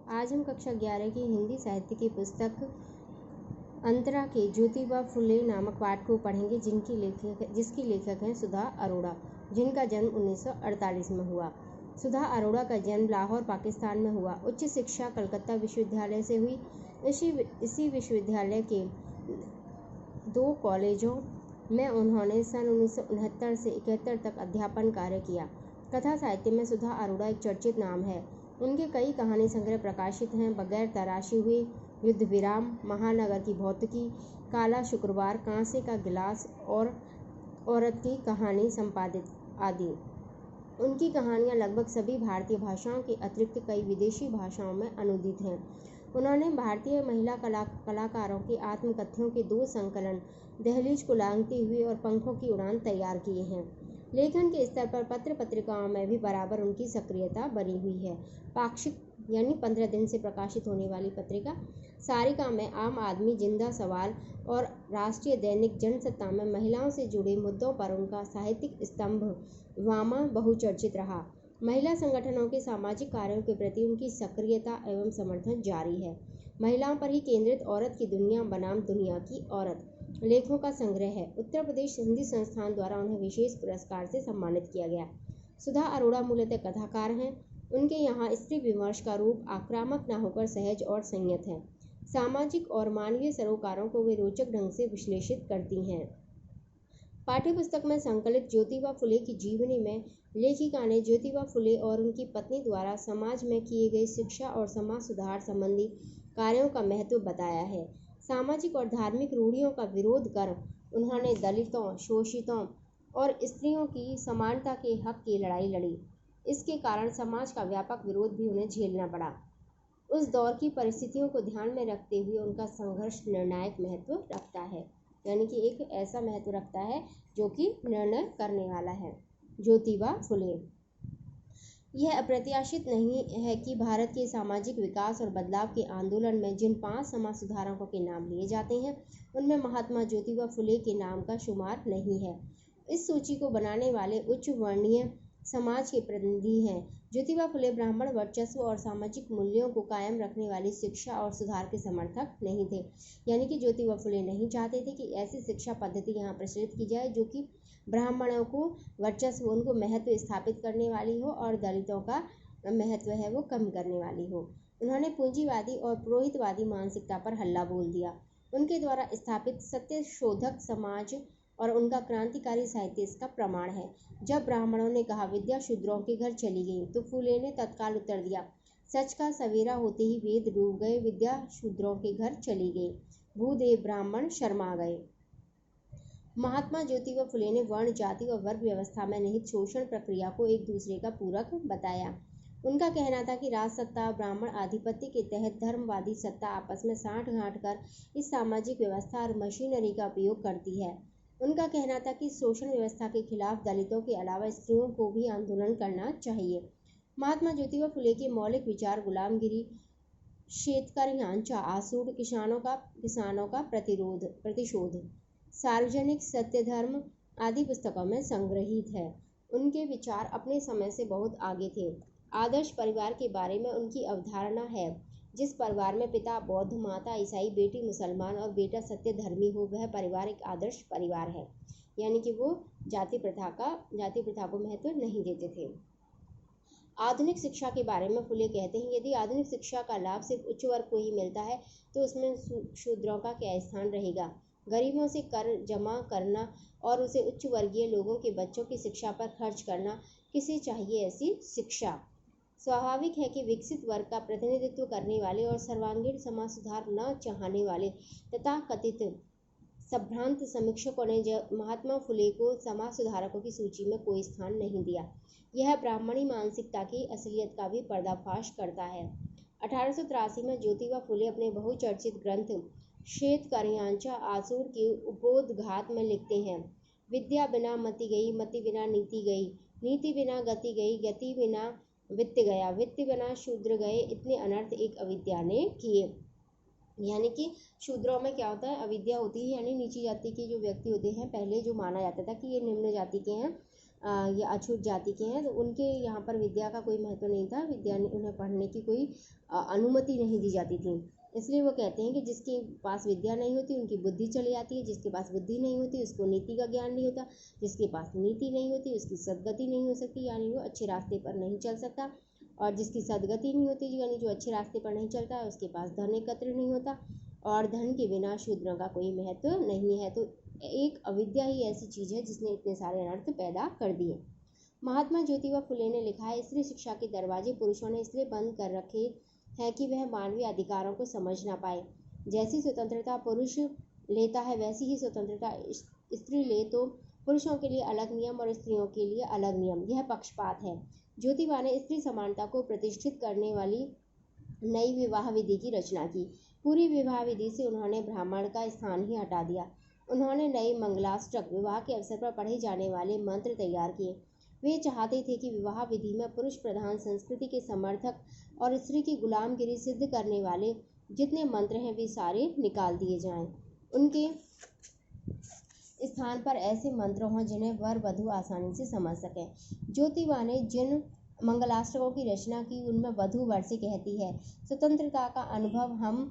आज हम कक्षा 11 की हिंदी साहित्य की पुस्तक अंतरा के ज्योतिबा फुले नामक पाठ को पढ़ेंगे, जिसकी लेखक हैं सुधा अरोड़ा, जिनका जन्म 1948 में हुआ। सुधा अरोड़ा का जन्म लाहौर, पाकिस्तान में हुआ। उच्च शिक्षा कलकत्ता विश्वविद्यालय से हुई। इसी विश्वविद्यालय के 2 कॉलेजों में उन्होंने सन 1969 से 71 तक अध्यापन कार्य किया। कथा साहित्य में सुधा अरोड़ा एक चर्चित नाम है। उनके कई कहानी संग्रह प्रकाशित हैं। बगैर तराशी हुई, युद्ध विराम, महानगर की भौतिकी, काला शुक्रवार, कांसे का गिलास और औरत की कहानी संपादित आदि। उनकी कहानियां लगभग सभी भारतीय भाषाओं के अतिरिक्त कई विदेशी भाषाओं में अनुदित हैं। उन्होंने भारतीय महिला कलाकारों के आत्मकथनों के 2 संकलन दहलीज को लांघती हुई और पंखों की उड़ान तैयार किए हैं। लेखन के स्तर पर पत्र पत्रिकाओं में भी बराबर उनकी सक्रियता बनी हुई है। पाक्षिक यानी 15 दिन से प्रकाशित होने वाली पत्रिका सारिका में आम आदमी, जिंदा सवाल और राष्ट्रीय दैनिक जनसत्ता में महिलाओं से जुड़े मुद्दों पर उनका साहित्यिक स्तंभ वामा बहुचर्चित रहा। महिला संगठनों के सामाजिक कार्यों के प्रति उनकी सक्रियता एवं समर्थन जारी है। महिलाओं पर ही केंद्रित औरत की दुनिया बनाम दुनिया की औरत लेखों का संग्रह है। उत्तर प्रदेश हिंदी संस्थान द्वारा उन्हें विशेष पुरस्कार से सम्मानित किया गया। सुधा अरोड़ा मूलतः कथाकार हैं। उनके यहाँ स्त्री विमर्श का रूप आक्रामक न होकर सहज और संयत है। सामाजिक और मानवीय सरोकारों को वे रोचक ढंग से विश्लेषित करती हैं। पाठ्यपुस्तक में संकलित ज्योतिबा फुले की जीवनी में लेखिका ने ज्योतिबा फुले और उनकी पत्नी द्वारा समाज में किए गए शिक्षा और समाज सुधार संबंधी कार्यों का महत्व बताया है। सामाजिक और धार्मिक रूढ़ियों का विरोध कर उन्होंने दलितों, शोषितों और स्त्रियों की समानता के हक की लड़ाई लड़ी। इसके कारण समाज का व्यापक विरोध भी उन्हें झेलना पड़ा। उस दौर की परिस्थितियों को ध्यान में रखते हुए उनका संघर्ष निर्णायक महत्व रखता है, यानी कि एक ऐसा महत्व रखता है जो कि निर्णय करने वाला है। ज्योतिबा फुले। यह अप्रत्याशित नहीं है कि भारत के सामाजिक विकास और बदलाव के आंदोलन में जिन 5 समाज सुधारकों के नाम लिए जाते हैं, उनमें महात्मा ज्योतिबा फुले के नाम का शुमार नहीं है। इस सूची को बनाने वाले उच्च वर्णीय समाज के प्रतिनिधि हैं। ज्योतिबा फुले ब्राह्मण वर्चस्व और सामाजिक मूल्यों को कायम रखने वाली शिक्षा और सुधार के समर्थक नहीं थे, यानी कि ज्योतिबा फुले नहीं चाहते थे कि ऐसी शिक्षा पद्धति यहाँ प्रचलित की जाए जो कि ब्राह्मणों को वर्चस्व, उनको महत्व स्थापित करने वाली हो और दलितों का महत्व है वो कम करने वाली हो। उन्होंने पूंजीवादी और पुरोहितवादी मानसिकता पर हल्ला बोल दिया। उनके द्वारा स्थापित सत्य शोधक समाज और उनका क्रांतिकारी साहित्य इसका प्रमाण है। जब ब्राह्मणों ने कहा विद्या शूद्रों के घर चली गई, तो फुले ने तत्काल उत्तर दिया, सच का सवेरा होते ही वेद डूब गए, विद्या शूद्रों के घर चली गई, भूदेव ब्राह्मण शर्मा गए। महात्मा ज्योतिबा फुले ने वर्ण, जाति और वर्ग व्यवस्था में निहित शोषण प्रक्रिया को एक दूसरे का पूरक बताया। उनका कहना था कि राज सत्ता, ब्राह्मण आधिपत्य के तहत धर्मवादी सत्ता आपस में साठ-गांठ कर इस सामाजिक व्यवस्था और मशीनरी का उपयोग करती है। उनका कहना था कि शोषण व्यवस्था के खिलाफ दलितों के अलावा स्त्रियों को भी आंदोलन करना चाहिए। महात्मा ज्योतिबा फुले के मौलिक विचार गुलामगिरी, शेतकऱ्यांचा आसूड, किसानों का प्रतिशोध, सार्वजनिक सत्य, धर्म आदि पुस्तकों में संग्रहित है। उनके विचार अपने समय से बहुत आगे थे। आदर्श परिवार के बारे में उनकी अवधारणा है, जिस परिवार में पिता बौद्ध, माता ईसाई, बेटी मुसलमान और बेटा सत्य धर्मी हो, वह परिवार एक आदर्श परिवार है। यानी कि वो जाति प्रथा को महत्व नहीं देते थे। आधुनिक शिक्षा के बारे में फुले कहते हैं, यदि आधुनिक शिक्षा का लाभ सिर्फ उच्च वर्ग को ही मिलता है तो उसमें शूद्रों का क्या स्थान रहेगा। गरीबों से कर जमा करना और उसे उच्च वर्गीय लोगों के बच्चों की शिक्षा पर खर्च करना, किसे चाहिए ऐसी शिक्षा। स्वाभाविक है कि विकसित वर्ग का प्रतिनिधित्व करने वाले और सर्वांगीण समाज सुधार न चाहने वाले तथा कथित संभ्रांत समीक्षकों ने महात्मा फुले को समाज सुधारकों की सूची में कोई स्थान नहीं दिया। यह ब्राह्मणी मानसिकता की असलियत का भी पर्दाफाश करता है। 1883 में ज्योतिबा फुले अपने बहुचर्चित ग्रंथ शेतकऱ्यांचा आसूड के उपोद्घात में लिखते हैं, विद्या बिना मति गई, मति बिना नीति गई, नीति बिना गति गई, गति बिना वित्त गया, वित्त बिना शूद्र गए, इतने अनर्थ एक अविद्या ने किए। यानी कि शूद्रों में क्या होता है, अविद्या होती है, यानी नीची जाति के जो व्यक्ति होते हैं, पहले जो माना जाता था कि ये निम्न जाति के हैं, या अछूत जाति के हैं, तो उनके यहाँ पर विद्या का कोई महत्व नहीं था, विद्या उन्हें पढ़ने की कोई अनुमति नहीं दी जाती थी। इसलिए वो कहते हैं कि जिसके पास विद्या नहीं होती उनकी बुद्धि चली जाती है, जिसके पास बुद्धि नहीं होती उसको नीति का ज्ञान नहीं होता, जिसके पास नीति नहीं होती उसकी सद्गति नहीं हो सकती, यानी वो अच्छे रास्ते पर नहीं चल सकता, और जिसकी सद्गति नहीं होती यानी जो अच्छे रास्ते पर नहीं चलता है उसके पास धन एकत्र नहीं होता, और धन के बिना शूद्र का कोई महत्व नहीं है। तो एक अविद्या ही ऐसी चीज़ है जिसने इतने सारे अनर्थ पैदा कर दिए। महात्मा ज्योतिबा फुले ने लिखा है, स्त्री शिक्षा के दरवाजे पुरुषों ने इसलिए बंद कर रखे हैं कि वह मानवीय अधिकारों को समझ ना पाए। जैसी स्वतंत्रता पुरुष लेता है वैसी ही स्वतंत्रता स्त्री ले तो पुरुषों के लिए अलग नियम और स्त्रियों के लिए अलग नियम, यह पक्षपात है। ज्योतिबा ने स्त्री समानता को प्रतिष्ठित करने वाली नई विवाह विधि की रचना की। पूरी विवाह विधि से उन्होंने ब्राह्मण का स्थान ही हटा दिया। उन्होंने नई मंगलाष्टक, विवाह के अवसर पर पढ़े जाने वाले मंत्र तैयार किए। वे चाहते थे कि विवाह विधि में पुरुष प्रधान संस्कृति के समर्थक और स्त्री की गुलामगिरी सिद्ध करने वाले जितने मंत्र हैं वे सारे निकाल दिए जाएं। उनके स्थान पर ऐसे मंत्र हों जिन्हें वर वधू आसानी से समझ सकें। ज्योतिबा ने जिन मंगलाष्टकों की रचना की उनमें वधू वर से कहती है, स्वतंत्रता का अनुभव हम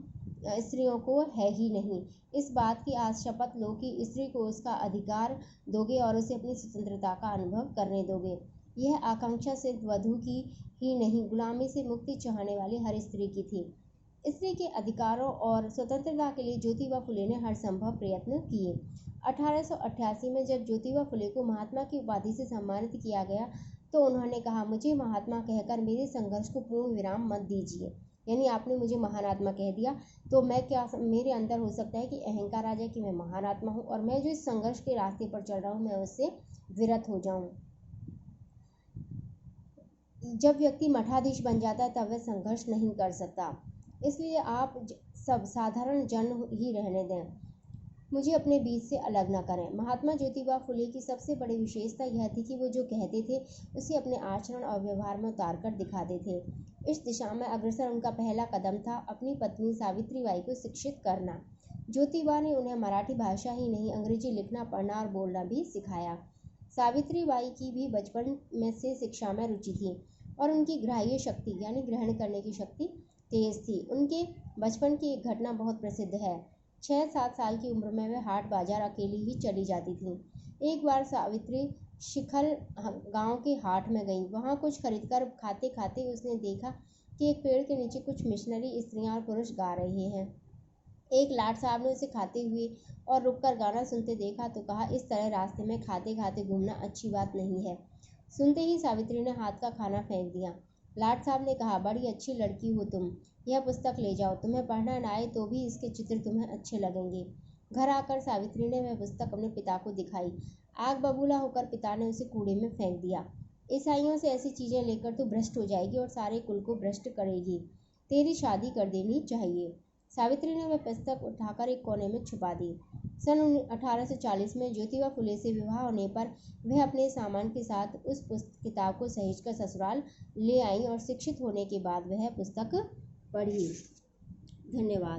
स्त्रियों को है ही नहीं। इस बात की आज शपथ लो कि स्त्री को उसका अधिकार दोगे और उसे अपनी स्वतंत्रता का अनुभव करने दोगे। यह आकांक्षा सिर्फ वधू की ही नहीं, गुलामी से मुक्ति चाहने वाली हर स्त्री की थी। स्त्री के अधिकारों और स्वतंत्रता के लिए ज्योतिबा फुले ने हर संभव प्रयत्न किए। 1888 में जब ज्योतिबा फुले को महात्मा की उपाधि से सम्मानित किया गया तो उन्होंने कहा, मुझे महात्मा कहकर मेरे संघर्ष को पूर्ण विराम मत दीजिए। यानी आपने मुझे महान आत्मा कह दिया तो मैं क्या, मेरे अंदर हो सकता है कि अहंकार आ जाए कि मैं महान आत्मा हूँ और मैं जो इस संघर्ष के रास्ते पर चल रहा हूँ मैं उससे विरत हो जाऊँ। जब व्यक्ति मठाधीश बन जाता है तब वह संघर्ष नहीं कर सकता, इसलिए आप सब साधारण जन ही रहने दें, मुझे अपने बीच से अलग न करें। महात्मा ज्योतिबा फुले की सबसे बड़ी विशेषता यह थी कि वो जो कहते थे उसे अपने आचरण और व्यवहार में उतार कर दिखाते थे। इस दिशा में अग्रसर उनका पहला कदम था अपनी पत्नी सावित्रीबाई को शिक्षित करना। ज्योतिबा ने उन्हें मराठी भाषा ही नहीं अंग्रेजी लिखना, पढ़ना और बोलना भी सिखाया। सावित्रीबाई की भी बचपन में से शिक्षा में रुचि थी और उनकी ग्राह्य शक्ति यानी ग्रहण करने की शक्ति तेज थी। उनके बचपन की एक घटना बहुत प्रसिद्ध है। 6-7 साल की उम्र में वे हाट बाजार अकेली ही चली जाती थी। एक बार सावित्री शिखल गांव के हाट में गई। वहां कुछ खरीदकर खाते खाते उसने देखा कि एक पेड़ के नीचे कुछ मिशनरी स्त्रियां और पुरुष गा रहे हैं। एक लाट साहब ने उसे खाते हुए और रुककर गाना सुनते देखा तो कहा, इस तरह रास्ते में खाते खाते घूमना अच्छी बात नहीं है। सुनते ही सावित्री ने हाथ का खाना फेंक दिया। लाट साहब ने कहा, बड़ी अच्छी लड़की हो तुम, यह पुस्तक ले जाओ, तुम्हें पढ़ना न आए तो भी इसके चित्र तुम्हें अच्छे लगेंगे। घर आकर सावित्री ने वह पुस्तक अपने पिता को दिखाई। आग बबूला होकर पिता ने उसे कूड़े में फेंक दिया। ईसाइयों से ऐसी चीजें लेकर तू भ्रष्ट हो जाएगी और सारे कुल को भ्रष्ट करेगी, तेरी शादी कर देनी चाहिए। सावित्री ने वह पुस्तक उठाकर एक कोने में छुपा दी। सन 1840 में ज्योतिबा फुले से विवाह होने पर वह अपने सामान के साथ उस किताब को सहेजकर ससुराल ले आई और शिक्षित होने के बाद वह पुस्तक पढ़ी। धन्यवाद।